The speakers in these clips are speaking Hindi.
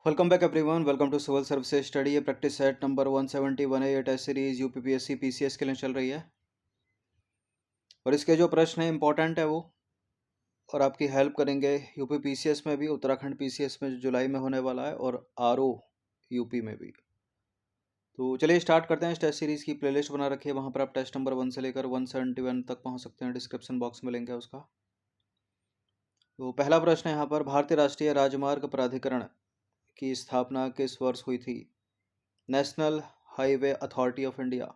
Welcome back everyone. Welcome to civil services study. ये प्रैक्टिस सेट नंबर 171 है। ये टेस्ट सीरीज यूपीपीएससी पीसीएस के लिए चल रही है और इसके जो प्रश्न है इंपॉर्टेंट है वो और आपकी हेल्प करेंगे यूपी पीसीएस में भी, उत्तराखंड पीसीएस में जो जुलाई में होने वाला है, और आरओ यूपी में भी। तो चलिए स्टार्ट करते हैं। इस टेस्ट सीरीज की प्लेलिस्ट बना रखी है, वहाँ पर आप टेस्ट नंबर 1 से लेकर 171 तक पहुँच सकते हैं। डिस्क्रिप्शन बॉक्स में लिंक है उसका। तो पहला प्रश्न है यहाँ पर, भारतीय राष्ट्रीय राजमार्ग प्राधिकरण की स्थापना किस वर्ष हुई थी? National highway authority of India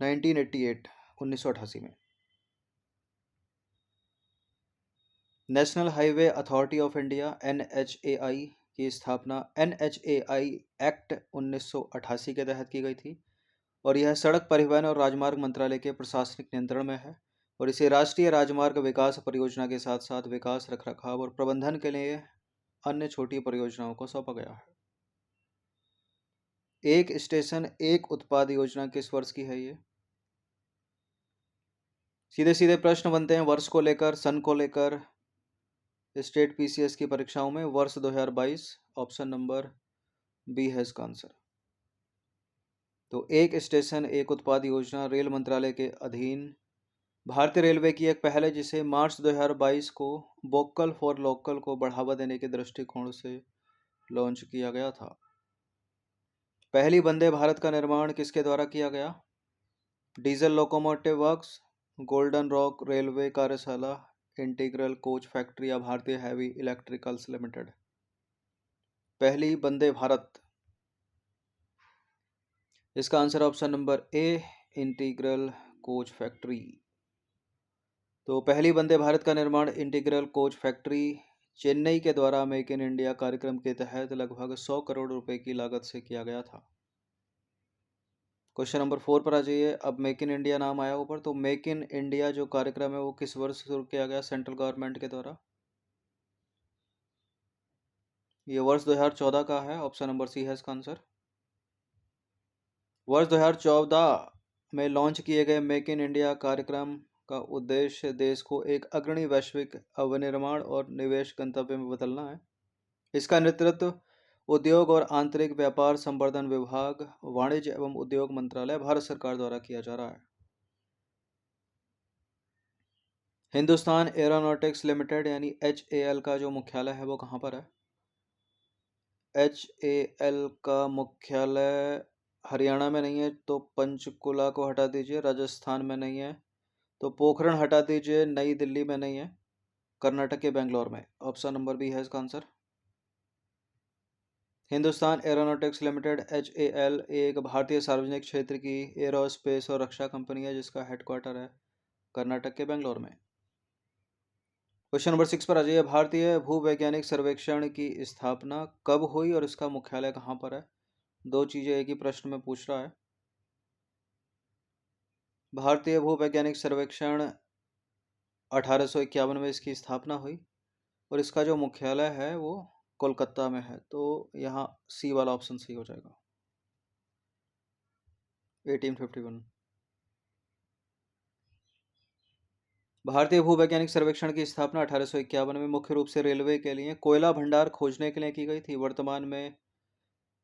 1988 1988 में। National highway authority of India NHAI की स्थापना NHAI एक्ट 1988 के तहत की गई थी और यह सड़क परिवहन और राजमार्ग मंत्रालय के प्रशासनिक नियंत्रण में है और इसे राष्ट्रीय राजमार्ग विकास परियोजना के साथ साथ विकास, रखरखाव और प्रबंधन के लिए अन्य छोटी परियोजनाओं को सौंपा गया है। एक स्टेशन एक उत्पाद योजना किस वर्ष की है? ये सीधे सीधे प्रश्न बनते हैं वर्ष को लेकर, सन को लेकर। स्टेट पीसीएस की परीक्षाओं में वर्ष 2022 ऑप्शन नंबर बी है इसका आंसर। तो एक स्टेशन एक उत्पाद योजना रेल मंत्रालय के अधीन भारतीय रेलवे की एक पहल है जिसे मार्च 2022 को वोकल फॉर लोकल को बढ़ावा देने के दृष्टिकोण से लॉन्च किया गया था। पहली वंदे भारत का निर्माण किसके द्वारा किया गया? Diesel locomotive works, golden rock railway कार्यशाला, इंटीग्रल कोच फैक्ट्री या भारतीय हैवी इलेक्ट्रिकल्स लिमिटेड। पहली वंदे भारत, इसका answer option number A, integral coach factory. तो पहली वंदे भारत का निर्माण इंटीग्रल कोच फैक्ट्री चेन्नई के द्वारा मेक इन इंडिया कार्यक्रम के तहत लगभग 100 करोड़ रुपए की लागत से किया गया था। क्वेश्चन नंबर 4 पर आ जाइए। अब मेक इन इंडिया नाम आया ऊपर, तो मेक इन इंडिया जो कार्यक्रम है वो किस वर्ष शुरू किया गया सेंट्रल गवर्नमेंट के द्वारा? ये वर्ष 2014 का है। ऑप्शन नंबर सी है इसका आंसर। वर्ष 2014 में लॉन्च किए गए मेक इन इंडिया कार्यक्रम का उद्देश्य देश को एक अग्रणी वैश्विक अवनिर्माण और निवेश गंतव्य में बदलना है। इसका नेतृत्व उद्योग और आंतरिक व्यापार संवर्धन विभाग, वाणिज्य एवं उद्योग मंत्रालय, भारत सरकार द्वारा किया जा रहा है। हिंदुस्तान एरोनॉटिक्स लिमिटेड यानी HAL का जो मुख्यालय है वो कहाँ पर है? HAL का मुख्यालय हरियाणा में नहीं है, तो पंचकुला को हटा दीजिए। राजस्थान में नहीं है, तो पोखरण हटा दीजिए। नई दिल्ली में नहीं है, कर्नाटक के बेंगलोर में। ऑप्शन नंबर बी है इसका answer. Hindustan aeronautics limited HAL एक भारतीय सार्वजनिक क्षेत्र की एरोस्पेस और रक्षा कंपनी है जिसका हेडक्वार्टर है कर्नाटक के बेंगलोर में। क्वेश्चन नंबर 6 पर आ जाइए। भारतीय भूवैज्ञानिक सर्वेक्षण की स्थापना कब हुई और इसका मुख्यालय कहाँ पर है? दो चीजें एक ही प्रश्न में पूछ रहा है। भारतीय भूवैज्ञानिक सर्वेक्षण 1851 में इसकी स्थापना हुई और इसका जो मुख्यालय है वो कोलकाता में है। तो यहाँ सी वाला ऑप्शन सही हो जाएगा, 1851। भारतीय भूवैज्ञानिक सर्वेक्षण की स्थापना 1851 में मुख्य रूप से रेलवे के लिए कोयला भंडार खोजने के लिए की गई थी। वर्तमान में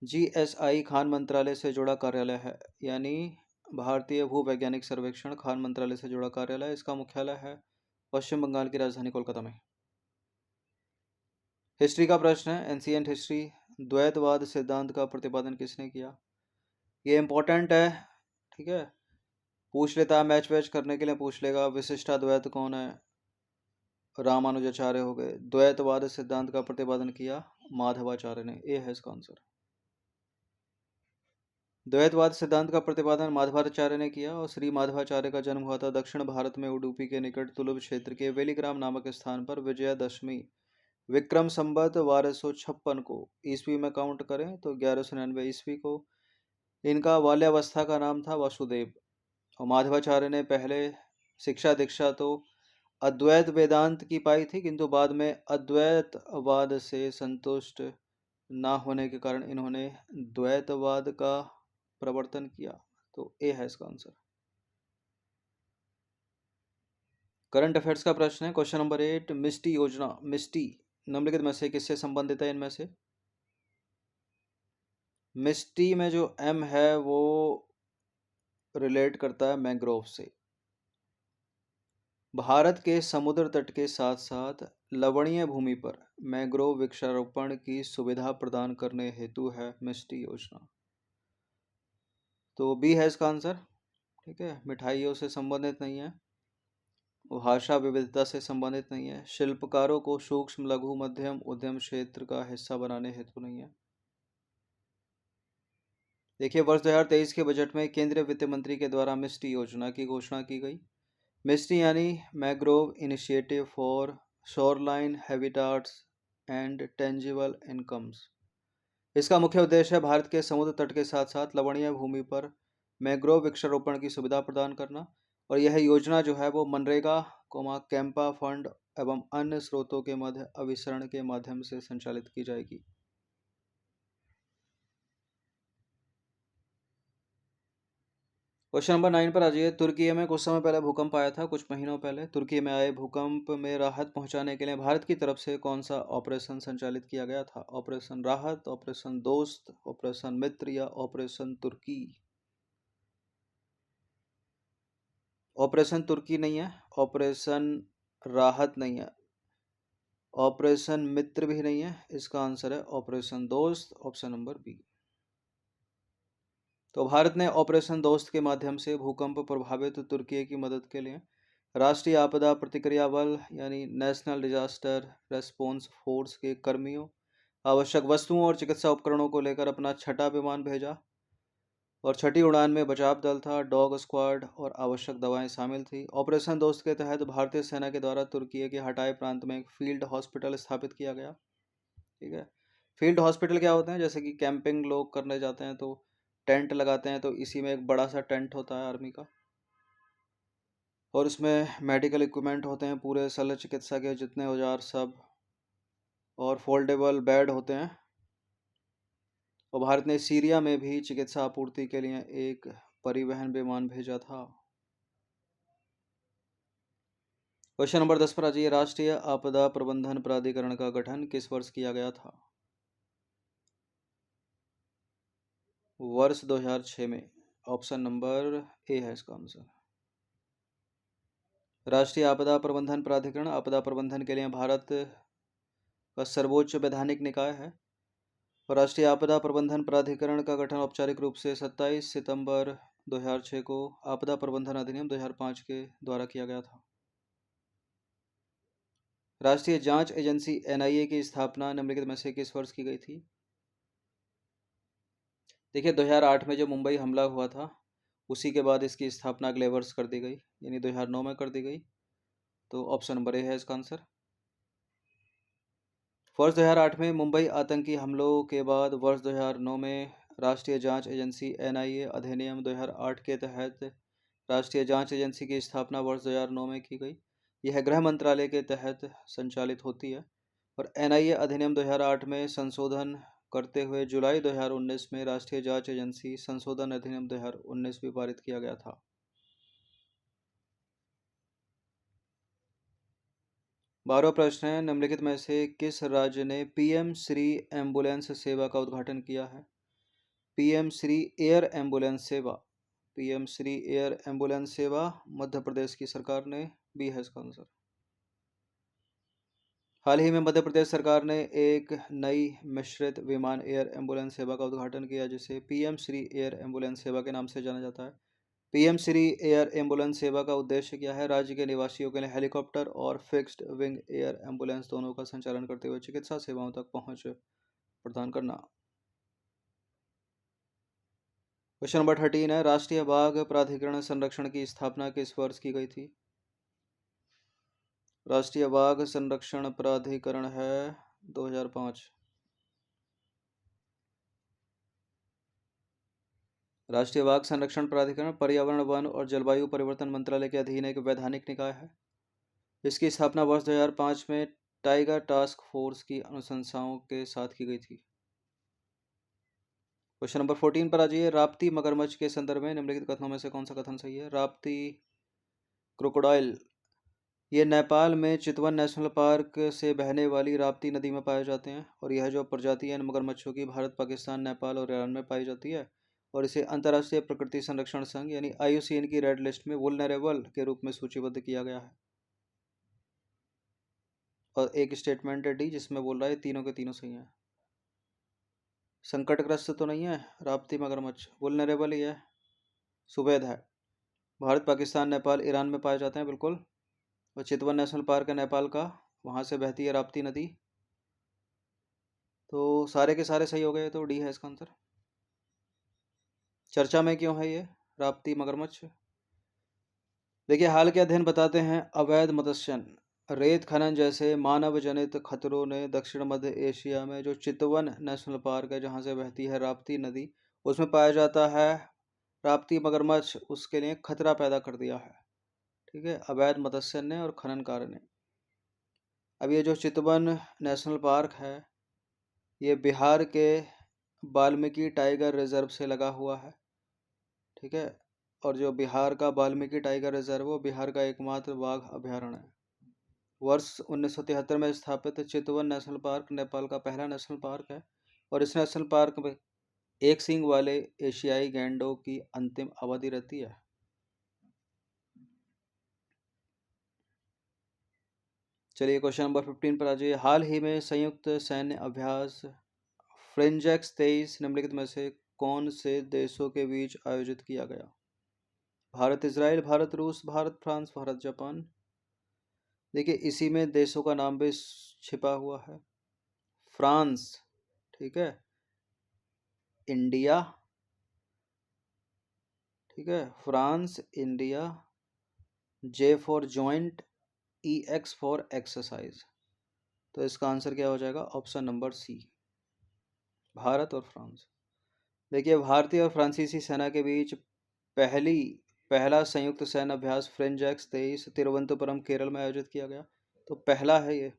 GSI खान मंत्रालय से जुड़ा कार्यालय है, यानी भारतीय भूवैज्ञानिक सर्वेक्षण खान मंत्रालय से जुड़ा कार्यालय। इसका मुख्यालय है पश्चिम बंगाल की राजधानी कोलकाता में। हिस्ट्री का प्रश्न है, एंशिएंट हिस्ट्री। द्वैतवाद सिद्धांत का प्रतिपादन किसने किया? ये इंपॉर्टेंट है, ठीक है, पूछ लेता है, मैच वैच करने के लिए पूछ लेगा। विशिष्टाद्वैत कौन है? रामानुजाचार्य हो गए। द्वैतवाद सिद्धांत का प्रतिपादन किया माधवाचार्य ने। ए है इसका आंसर। द्वैतवाद सिद्धांत का प्रतिपादन माधवाचार्य ने किया और श्री माधवाचार्य का जन्म हुआ था दक्षिण भारत में उडुपी के निकट तुलुभ क्षेत्र के वेलीग्राम नामक स्थान पर विजयादशमी विक्रम संवत 1256 को ईस्वी में काउंट करें तो 1199 ईस्वी को। इनका बाल्यावस्था का नाम था वासुदेव और माधवाचार्य ने पहले शिक्षा दीक्षा तो अद्वैत वेदांत की पाई थी, किंतु बाद में अद्वैतवाद से संतुष्ट ना होने के कारण इन्होंने द्वैतवाद का प्रवर्तन किया। तो ए है इसका आंसर। करंट अफेयर्स का प्रश्न है, क्वेश्चन नंबर 8। मिस्टी योजना, मिस्टी निम्नलिखित में से किससे संबंधित है इनमें से? मिस्टी में जो एम है वो रिलेट करता है मैंग्रोव से। भारत के समुद्र तट के साथ साथ लवणीय भूमि पर मैंग्रोव वृक्षारोपण की सुविधा प्रदान करने हेतु है मिस्टी योजना। तो बी है इसका आंसर। ठीक है, मिठाइयों से संबंधित नहीं है, भाषा विविधता से संबंधित नहीं है, शिल्पकारों को सूक्ष्म लघु मध्यम उद्यम क्षेत्र का हिस्सा बनाने हेतु नहीं है। देखिए, वर्ष 2023 के बजट में केंद्रीय वित्त मंत्री के द्वारा मिस्टी योजना की घोषणा की गई। मिस्टी यानी mangrove initiative for shoreline habitats and tangible incomes. इसका मुख्य उद्देश्य है भारत के समुद्र तट के साथ साथ लवणीय भूमि पर मैंग्रोव वृक्षारोपण की सुविधा प्रदान करना। और यह योजना जो है वो मनरेगा कैंपा फंड एवं अन्य स्रोतों के मध्य अभिसरण के माध्यम से संचालित की जाएगी। क्वेश्चन नंबर 9 पर आ जाइए। तुर्की में कुछ समय पहले भूकंप आया था, कुछ महीनों पहले। तुर्की में आए भूकंप में राहत पहुंचाने के लिए भारत की तरफ से कौन सा ऑपरेशन संचालित किया गया था? ऑपरेशन राहत, ऑपरेशन दोस्त, ऑपरेशन मित्र या ऑपरेशन तुर्की? ऑपरेशन तुर्की नहीं है, ऑपरेशन राहत नहीं है, ऑपरेशन मित्र भी नहीं है। इसका आंसर है ऑपरेशन दोस्त, ऑप्शन नंबर बी। तो भारत ने ऑपरेशन दोस्त के माध्यम से भूकंप प्रभावित तुर्की की मदद के लिए राष्ट्रीय आपदा प्रतिक्रिया बल यानी नेशनल डिजास्टर रेस्पॉन्स फोर्स के कर्मियों, आवश्यक वस्तुओं और चिकित्सा उपकरणों को लेकर अपना छठा विमान भेजा। और छठी उड़ान में बचाव दल था, डॉग स्क्वाड और आवश्यक दवाएं शामिल थी। ऑपरेशन दोस्त के तहत भारतीय सेना के द्वारा तुर्की के हटाए प्रांत में एक फील्ड हॉस्पिटल स्थापित किया गया। ठीक है, फील्ड हॉस्पिटल क्या होते हैं? जैसे कि कैंपिंग लोग करने जाते हैं तो टेंट लगाते हैं, तो इसी में एक बड़ा सा टेंट होता है आर्मी का, और उसमें मेडिकल इक्विपमेंट होते हैं, पूरे शल्य चिकित्सा के जितने औजार सब, और फोल्डेबल बेड होते हैं। और भारत ने सीरिया में भी चिकित्सा आपूर्ति के लिए एक परिवहन विमान भेजा था। क्वेश्चन नंबर 10 पर आ जाइए। राष्ट्रीय आपदा प्रबंधन प्राधिकरण का गठन किस वर्ष किया गया था? वर्ष 2006 में। ऑप्शन नंबर ए है इसका आंसर। राष्ट्रीय आपदा प्रबंधन प्राधिकरण आपदा प्रबंधन के लिए भारत का सर्वोच्च वैधानिक निकाय है। और राष्ट्रीय आपदा प्रबंधन प्राधिकरण का गठन औपचारिक रूप से 27 सितंबर 2006 को आपदा प्रबंधन अधिनियम 2005 के द्वारा किया गया था। राष्ट्रीय जांच एजेंसी एनआईए की स्थापना निम्नलिखित में से किस वर्ष की गई थी? देखिए, 2008 में जो मुंबई हमला हुआ था उसी के बाद इसकी स्थापना अगले वर्ष कर दी गई, यानी 2009 में कर दी गई। तो ऑप्शन नंबर ए है इसका आंसर। वर्ष 2008 में मुंबई आतंकी हमलों के बाद वर्ष 2009 में राष्ट्रीय जांच एजेंसी एनआईए अधिनियम 2008 के तहत राष्ट्रीय जांच एजेंसी की स्थापना वर्ष 2009 में की गई। यह गृह मंत्रालय के तहत संचालित होती है। और एनआईए अधिनियम 2008 में संशोधन करते हुए जुलाई 2019 में राष्ट्रीय जांच एजेंसी संशोधन अधिनियम 2019 भी पारित किया गया था। बारहवां प्रश्न है, निम्नलिखित में से किस राज्य ने पीएम श्री एम्बुलेंस सेवा का उद्घाटन किया है? पीएम श्री एयर एम्बुलेंस सेवा, पीएम श्री एयर एम्बुलेंस सेवा मध्य प्रदेश की सरकार ने, भी है इसका आंसर। हाल ही में मध्य प्रदेश सरकार ने एक नई मिश्रित विमान एयर एम्बुलेंस सेवा का उद्घाटन किया जिसे पीएम श्री एयर एम्बुलेंस सेवा के नाम से जाना जाता है। पीएम श्री एयर एम्बुलेंस सेवा का उद्देश्य क्या है? राज्य के निवासियों के लिए हेलीकॉप्टर और फिक्स्ड विंग एयर एम्बुलेंस दोनों का संचालन करते हुए चिकित्सा सेवाओं तक पहुंच प्रदान करना। क्वेश्चन नंबर 13 है, राष्ट्रीय बाघ प्राधिकरण संरक्षण की स्थापना किस वर्ष की गई थी? राष्ट्रीय बाघ संरक्षण प्राधिकरण है 2005। राष्ट्रीय बाघ संरक्षण प्राधिकरण पर्यावरण वन और जलवायु परिवर्तन मंत्रालय के अधीन एक वैधानिक निकाय है। इसकी स्थापना वर्ष 2005 में टाइगर टास्क फोर्स की अनुशंसाओं के साथ की गई थी। क्वेश्चन नंबर 14 पर आ जाइए। राप्ती मगरमच्छ के संदर्भ में निम्नलिखित कथनों में से कौन सा कथन सही है? राप्ती क्रोकोडाइल ये नेपाल में चितवन नेशनल पार्क से बहने वाली राप्ती नदी में पाए जाते हैं और यह जो प्रजाति है इन मगरमच्छों की भारत, पाकिस्तान, नेपाल और ईरान में पाई जाती है और इसे अंतर्राष्ट्रीय प्रकृति संरक्षण संघ यानी IUCN की रेड लिस्ट में वुलनरेबल के रूप में सूचीबद्ध किया गया है। और एक स्टेटमेंट है डी जिसमें बोल रहा है तीनों के तीनों सही हैं। संकटग्रस्त तो नहीं है राप्ती मगरमच्छ, वुलनरेबल ही है, सुवैध है। भारत, पाकिस्तान, नेपाल, ईरान में पाए जाते हैं बिल्कुल। और चितवन नेशनल पार्क है नेपाल का, वहाँ से बहती है राप्ती नदी। तो सारे के सारे सही हो गए, तो डी है इसका आंसर। चर्चा में क्यों है ये राप्ती मगरमच्छ? देखिए, हाल के अध्ययन बताते हैं अवैध मत्स्यन, रेत खनन जैसे मानव जनित खतरों ने दक्षिण मध्य एशिया में जो चितवन नेशनल पार्क है जहाँ से बहती है राप्ती नदी, उसमें पाया जाता है राप्ती मगरमच्छ, उसके लिए खतरा पैदा कर दिया है। ठीक है, अवैध मत्स्यन ने और खननकार ने। अब ये जो चितवन नेशनल पार्क है ये बिहार के वाल्मीकि टाइगर रिजर्व से लगा हुआ है। ठीक है, और जो बिहार का वाल्मीकि टाइगर रिजर्व वो बिहार का एकमात्र बाघ अभयारण्य है। वर्ष 1973 में स्थापित चितवन नेशनल पार्क नेपाल का पहला नेशनल पार्क है और इस नेशनल पार्क में एक सींग वाले एशियाई गैंडों की अंतिम अवधि रहती है। चलिए क्वेश्चन नंबर 15 पर आ जाइए। हाल ही में संयुक्त सैन्य अभ्यास फ्रेंजेक्स 23 निम्नलिखित में से कौन से देशों के बीच आयोजित किया गया? भारत इजराइल, भारत रूस, भारत फ्रांस, भारत जापान। देखिए, इसी में देशों का नाम भी छिपा हुआ है। फ्रांस, ठीक है, इंडिया, ठीक है, France, India, J for joint, EX for exercise. तो इसका आंसर क्या हो जाएगा? ऑप्शन नंबर सी, भारत और फ्रांस। देखिए, भारतीय और फ्रांसीसी सेना के बीच पहला संयुक्त सैन्य अभ्यास फ्रेंजेक्स 23 तिरुवनंतपुरम केरल में आयोजित किया गया। तो पहला है ये,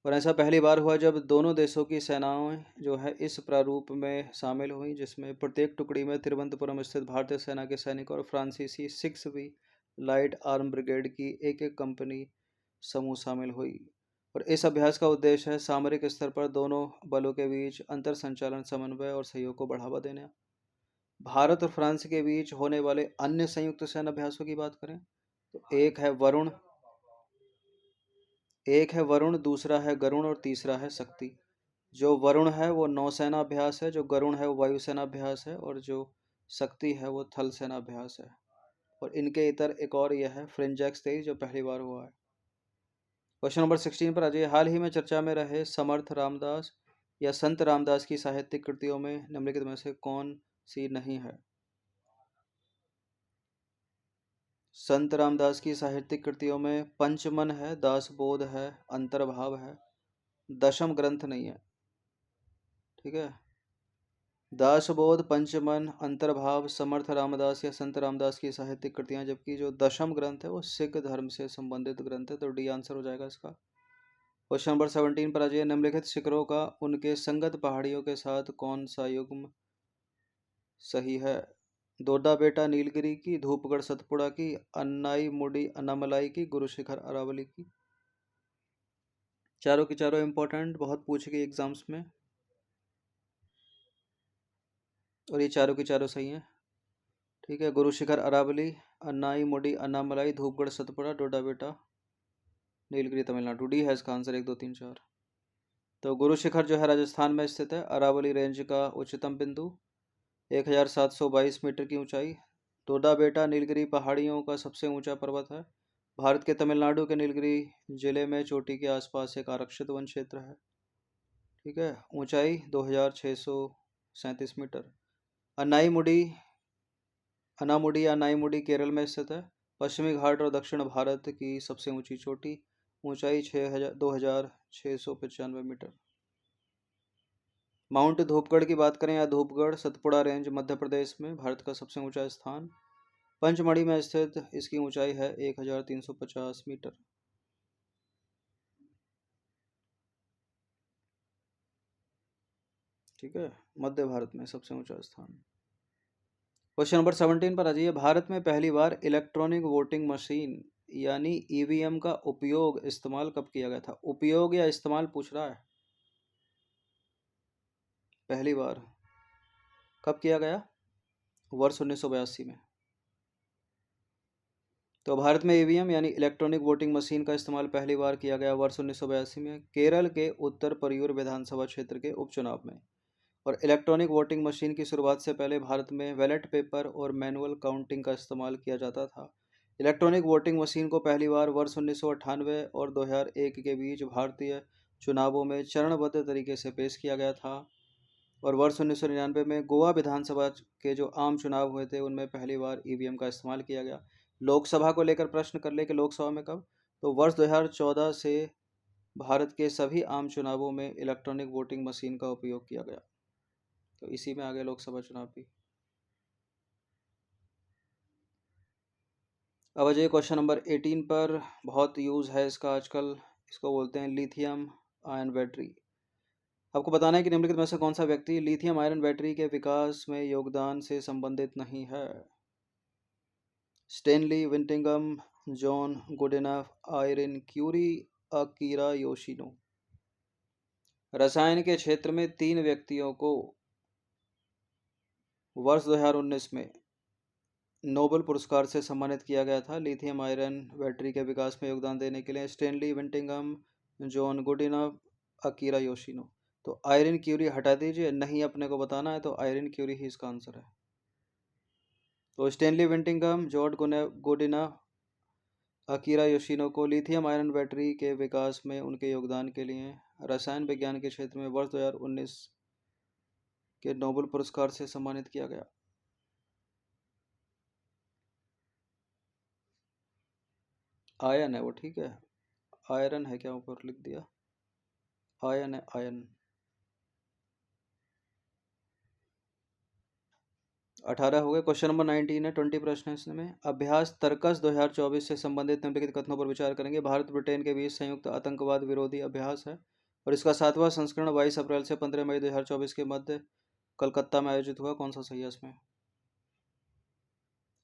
और ऐसा पहली बार हुआ जब दोनों देशों की सेनाएं जो है इस प्रारूप में शामिल हुई जिसमें प्रत्येक टुकड़ी में तिरुवनंतपुरम स्थित भारतीय सेना के सैनिक और फ्रांसीसी 6वीं लाइट आर्म ब्रिगेड की एक एक कंपनी समूह शामिल हुई। और इस अभ्यास का उद्देश्य है सामरिक स्तर पर दोनों बलों के बीच अंतर संचालन, समन्वय और सहयोग को बढ़ावा देना। भारत और फ्रांस के बीच होने वाले अन्य संयुक्त सैन्य अभ्यासों की बात करें तो एक है वरुण, दूसरा है गरुण और तीसरा है शक्ति। जो वरुण है वो नौसेना अभ्यास है, जो गरुण है वो वायुसेना अभ्यास है और जो शक्ति है वो थल सेना अभ्यास है। और इनके इतर एक और यह है फ्रेंजेक्स 23 जो पहली बार हुआ है। क्वेश्चन नंबर 16 पर आ जाइए। हाल ही में चर्चा में रहे समर्थ रामदास या संत रामदास की साहित्यिक कृतियों में निम्नलिखित में से कौन सी नहीं है? संत रामदास की साहित्यिक कृतियों में पंचमन है, दासबोध है, अंतर्भाव है, दशम ग्रंथ नहीं है। ठीक है, दासबोध, पंचमन, अंतर्भाव, समर्थ रामदास या संत रामदास की साहित्यिक कृतियां, जबकि जो दशम ग्रंथ है वो सिख धर्म से संबंधित ग्रंथ है। तो डी आंसर हो जाएगा इसका। क्वेश्चन नंबर 17 पर आ जाइए। निम्नलिखित शिखरों का उनके संगत पहाड़ियों के साथ कौन सा युग्म सही है? दोड्डा बेटा नीलगिरी की, धूपगढ़ सतपुड़ा की, अन्नाई मुडी अन्नामलाई की, गुरु शिखर अरावली की। चारों की चारों इंपॉर्टेंट, बहुत पूछे गए एग्जाम्स में, और ये चारों की चारों सही हैं। ठीक है, गुरु शिखर अरावली, अन्नाई मुडी अन्नामलाई, धूपगढ़ सतपुड़ा, डोडा बेटा नीलगिरी तमिलनाडु। डी है इसका आंसर 1 2 3 4। तो गुरु शिखर जो है राजस्थान में स्थित है, अरावली रेंज का उच्चतम बिंदु 1722 मीटर की ऊंचाई। डोडा बेटा नीलगिरी पहाड़ियों का सबसे ऊंचा पर्वत है। भारत के तमिलनाडु के नीलगिरी जिले में चोटी के आसपास एक आरक्षित वन क्षेत्र है। ठीक है, ऊंचाई 2637 मीटर। अन्नाई मुडी अनामुडी या नाईमुडी केरल में स्थित है। पश्चिमी घाट और दक्षिण भारत की सबसे ऊंची चोटी, ऊंचाई 2695 मीटर। माउंट धूपगढ़ की बात करें या धूपगढ़ सतपुड़ा रेंज मध्य प्रदेश में भारत का सबसे ऊंचा स्थान, पंचमढ़ी में स्थित। इसकी ऊंचाई है 1350 मीटर। ठीक है, मध्य भारत में सबसे ऊंचा स्थान। क्वेश्चन नंबर 17 पर आ जाइए। भारत में पहली बार इलेक्ट्रॉनिक वोटिंग मशीन यानी ईवीएम का उपयोग इस्तेमाल कब किया गया था? उपयोग या इस्तेमाल पूछ रहा है। पहली बार कब किया गया? वर्ष 1982 में। तो भारत में ईवीएम यानी इलेक्ट्रॉनिक वोटिंग मशीन का इस्तेमाल पहली बार किया गया वर्ष 1982 में केरल के उत्तर परियूर विधानसभा क्षेत्र के उपचुनाव में। और इलेक्ट्रॉनिक वोटिंग मशीन की शुरुआत से पहले भारत में बैलेट पेपर और मैनुअल काउंटिंग का इस्तेमाल किया जाता था। इलेक्ट्रॉनिक वोटिंग मशीन को पहली बार वर्ष 1998 और 2001 के बीच भारतीय चुनावों में चरणबद्ध तरीके से पेश किया गया था। और वर्ष 1999 में गोवा विधानसभा के जो आम चुनाव हुए थे उनमें पहली बार ईवीएम का इस्तेमाल किया गया। लोकसभा को लेकर प्रश्न कर ले कि लोकसभा में कब, तो वर्ष 2014 से भारत के सभी आम चुनावों में इलेक्ट्रॉनिक वोटिंग मशीन का उपयोग किया गया। तो इसी में आ गए लोकसभा चुनाव भी। अब आ जाइए क्वेश्चन नंबर 18 पर। बहुत यूज़ है इसका आजकल। इसको बोलते हैं लिथियम आयन बैटरी। आपको बताना है कि निम्नलिखित में से कौन सा व्यक्ति लिथियम आयरन बैटरी के विकास में योगदान से संबंधित नहीं है? स्टेनली विंटिंगम, John Goodenough, Irene Curie, Akira Yoshino. रसायन के क्षेत्र में 3 व्यक्तियों को वर्ष 2019 में नोबेल पुरस्कार से सम्मानित किया गया था लिथियम आयरन बैटरी के विकास में योगदान देने के लिए। स्टेनली विंटिंगम, जॉन गुडिनफ, अकीरा योशिनो। तो आयरन क्यूरी हटा दीजिए, नहीं अपने को बताना है, तो आयरन क्यूरी ही इसका आंसर है। तो स्टेनली विंटिंगम, जॉर्ज गुडिनफ, अकीरा योशिनो को लिथियम आयरन बैटरी के विकास में उनके योगदान के लिए रसायन विज्ञान के क्षेत्र में वर्ष 2019 के नोबेल पुरस्कार से सम्मानित किया गया। आयन है वो, ठीक है। आयरन है क्या, ऊपर लिख दिया, आयन है, आयन। 18 हो गए। क्वेश्चन नंबर 19 है, 20 प्रश्न है इसमें। अभ्यास तर्कस 2024 से संबंधित निम्नलिखित कथनों पर विचार करेंगे। भारत ब्रिटेन के बीच संयुक्त आतंकवाद विरोधी अभ्यास है और इसका 7वां संस्करण 22 अप्रैल से 15 मई 2024 के मध्य कलकत्ता में आयोजित हुआ। कौन सा सही है इसमें?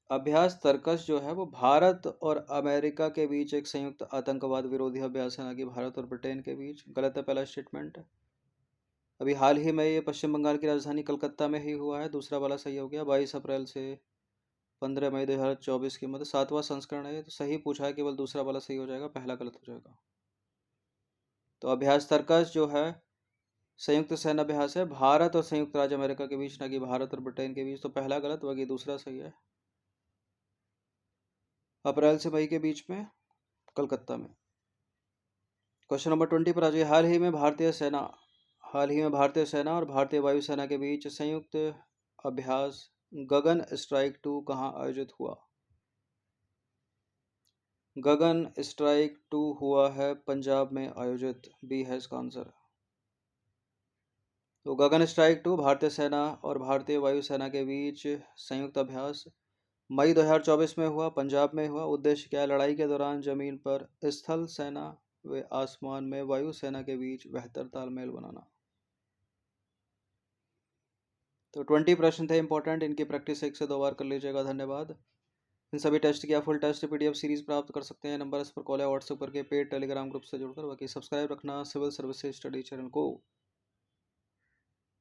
अभ्यास तर्कस जो है वो भारत और अमेरिका के बीच एक संयुक्त आतंकवाद विरोधी अभ्यास है, ना कि भारत और ब्रिटेन के बीच। गलत है पहला स्टेटमेंट। अभी हाल ही में ये पश्चिम बंगाल की राजधानी कलकत्ता में ही हुआ है। दूसरा वाला सही हो गया। 22 अप्रैल से 15 मई 2024 की, मतलब 7वां संस्करण है, तो सही पूछा है, केवल दूसरा वाला सही हो जाएगा, पहला गलत हो जाएगा। तो अभ्यास तर्कस जो है संयुक्त सैन्य अभ्यास है भारत और संयुक्त राज्य अमेरिका के बीच, ना कि भारत और ब्रिटेन के बीच। तो पहला गलत, बाकी दूसरा सही है। अप्रैल से मई के बीच में कलकत्ता में। क्वेश्चन नंबर 20 पर आ जाइए। हाल ही में भारतीय सेना और भारतीय वायुसेना के बीच संयुक्त अभ्यास गगन स्ट्राइक 2 कहाँ आयोजित हुआ? गगन स्ट्राइक 2 हुआ है पंजाब में आयोजित। बी है इसका आंसर। तो गगन स्ट्राइक 2 भारतीय सेना और भारतीय वायुसेना के बीच संयुक्त अभ्यास मई 2024 में हुआ, पंजाब में हुआ। उद्देश्य क्या है? लड़ाई के दौरान जमीन पर स्थल सेना व आसमान में वायुसेना के बीच बेहतर तालमेल बनाना। तो 20 प्रश्न थे इंपॉर्टेंट, इनकी प्रैक्टिस 1 से 2 बार कर लीजिएगा। धन्यवाद। इन सभी टेस्ट की आप फुल टेस्ट पीडीएफ सीरीज प्राप्त कर सकते हैं। नंबर इस पर कॉल या व्हाट्सएप करके पेड टेलीग्राम ग्रुप से जुड़कर। बाकी सब्सक्राइब रखना सिविल सर्विसेज स्टडी चैनल को।